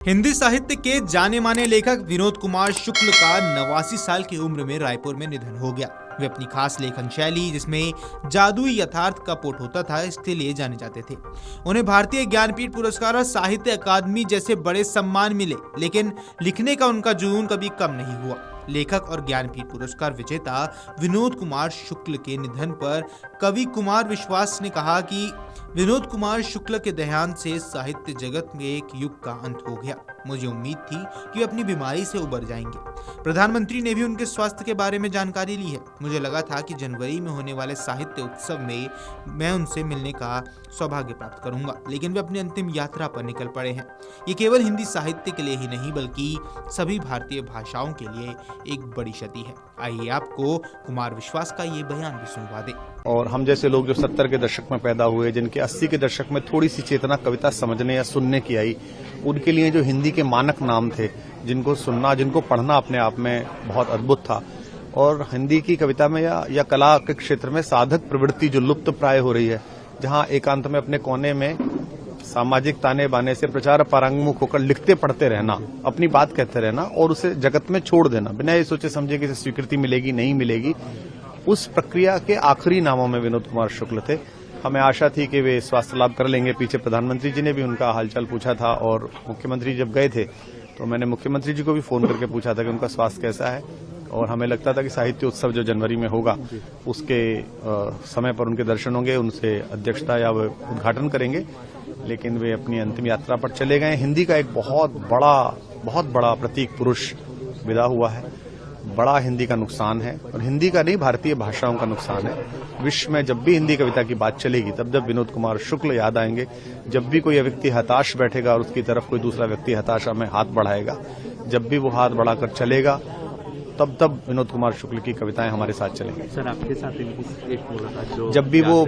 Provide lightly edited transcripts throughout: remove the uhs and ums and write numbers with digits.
हिंदी साहित्य के जाने माने लेखक विनोद कुमार शुक्ल का 89 साल की उम्र में रायपुर में निधन हो गया। वे अपनी खास लेखन शैली, जिसमें जादुई यथार्थ का पोट होता था, इसके लिए जाने जाते थे। उन्हें भारतीय ज्ञानपीठ पुरस्कार और साहित्य अकादमी जैसे बड़े सम्मान मिले, लेकिन लिखने का उनका जुनून कभी कम नहीं हुआ। लेखक और ज्ञानपीठ पुरस्कार विजेता विनोद कुमार शुक्ल के निधन पर कवि कुमार विश्वास ने कहा कि विनोद कुमार शुक्ल के देहांत से साहित्य जगत में एक युग का अंत हो गया। मुझे उम्मीद थी कि वे अपनी बीमारी से उबर जाएंगे। प्रधानमंत्री ने भी उनके स्वास्थ्य के बारे में जानकारी ली है। मुझे लगा था कि जनवरी में होने वाले साहित्य उत्सव में मैं उनसे मिलने का सौभाग्य प्राप्त करूंगा, लेकिन वे अपनी अंतिम यात्रा पर निकल पड़े हैं। ये केवल हिंदी साहित्य के लिए ही नहीं, बल्कि सभी भारतीय भाषाओं के लिए एक बड़ी क्षति है। आइए आपको कुमार विश्वास का ये बयान भी सुनवा दे। और हम जैसे लोग जो 70 के दशक में पैदा हुए, जिनके 80 के दशक में थोड़ी सी चेतना कविता समझने या सुनने की आई, उनके लिए जो हिंदी के मानक नाम थे, जिनको सुनना, जिनको पढ़ना अपने आप में बहुत अद्भुत था। और हिंदी की कविता में या कला के क्षेत्र में साधक प्रवृत्ति जो लुप्त प्राय हो रही है, जहां एकांत में अपने कोने में सामाजिक ताने बाने से प्रचार पारंगमुख होकर लिखते पढ़ते रहना, अपनी बात कहते रहना और उसे जगत में छोड़ देना बिना ये सोचे समझे कि इसे स्वीकृति मिलेगी नहीं मिलेगी, उस प्रक्रिया के आखिरी नामों में विनोद कुमार शुक्ल थे। हमें आशा थी कि वे स्वास्थ्य लाभ कर लेंगे। पीछे प्रधानमंत्री जी ने भी उनका हालचाल पूछा था और मुख्यमंत्री जब गए थे तो मैंने मुख्यमंत्री जी को भी फोन करके पूछा था कि उनका स्वास्थ्य कैसा है। और हमें लगता था कि साहित्य उत्सव जो जनवरी में होगा उसके समय पर उनके दर्शन होंगे, उनसे अध्यक्षता या वो उद्घाटन करेंगे, लेकिन वे अपनी अंतिम यात्रा पर चले गए। हिंदी का एक बहुत बड़ा प्रतीक पुरुष विदा हुआ है। बड़ा हिंदी का नुकसान है, और हिंदी का नहीं, भारतीय भाषाओं का नुकसान है। विश्व में जब भी हिंदी कविता की बात चलेगी, तब जब विनोद कुमार शुक्ल याद आएंगे। जब भी कोई व्यक्ति हताश बैठेगा और उसकी तरफ कोई दूसरा व्यक्ति हताशा में हाथ बढ़ाएगा, जब भी वो हाथ बढ़ाकर चलेगा, तब विनोद कुमार शुक्ल की कविताएं हमारे साथ चलेंगी। सर, आपके साथ इनकी एक मुलाकात जो जब भी वो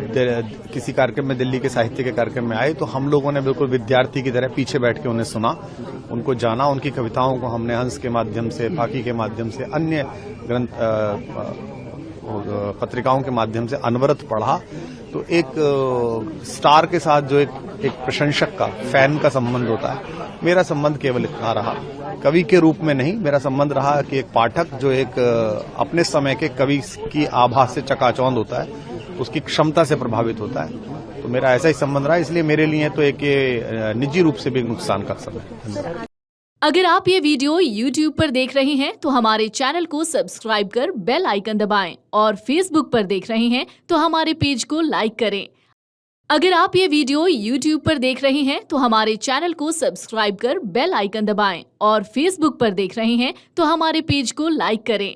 किसी कार्यक्रम में, दिल्ली के साहित्य के कार्यक्रम में आए, तो हम लोगों ने बिल्कुल विद्यार्थी की तरह पीछे बैठ के उन्हें सुना, उनको जाना, उनकी कविताओं को हमने हंस के माध्यम से, फाकी के माध्यम से, अन्य ग्रंथ पत्रिकाओं के माध्यम से अनवरत पढ़ा। तो एक स्टार के साथ जो एक प्रशंसक का, फैन का संबंध होता है, मेरा संबंध केवल इतना रहा, कवि के रूप में नहीं। मेरा संबंध रहा कि एक पाठक जो एक अपने समय के कवि की आभा से चकाचौंध होता है, उसकी क्षमता से प्रभावित होता है। तो मेरा ऐसा ही संबंध रहा, इसलिए मेरे लिए तो एक ये निजी रूप से भी नुकसान का समय है। धन्यवाद। अगर आप ये वीडियो YouTube पर देख रहे हैं तो हमारे चैनल को सब्सक्राइब कर बेल आइकन दबाएं, और Facebook पर देख रहे हैं तो हमारे पेज को लाइक करें। अगर आप ये वीडियो YouTube पर देख रहे हैं तो हमारे चैनल को सब्सक्राइब कर बेल आइकन दबाएं, और Facebook पर देख रहे हैं तो हमारे पेज को लाइक करें।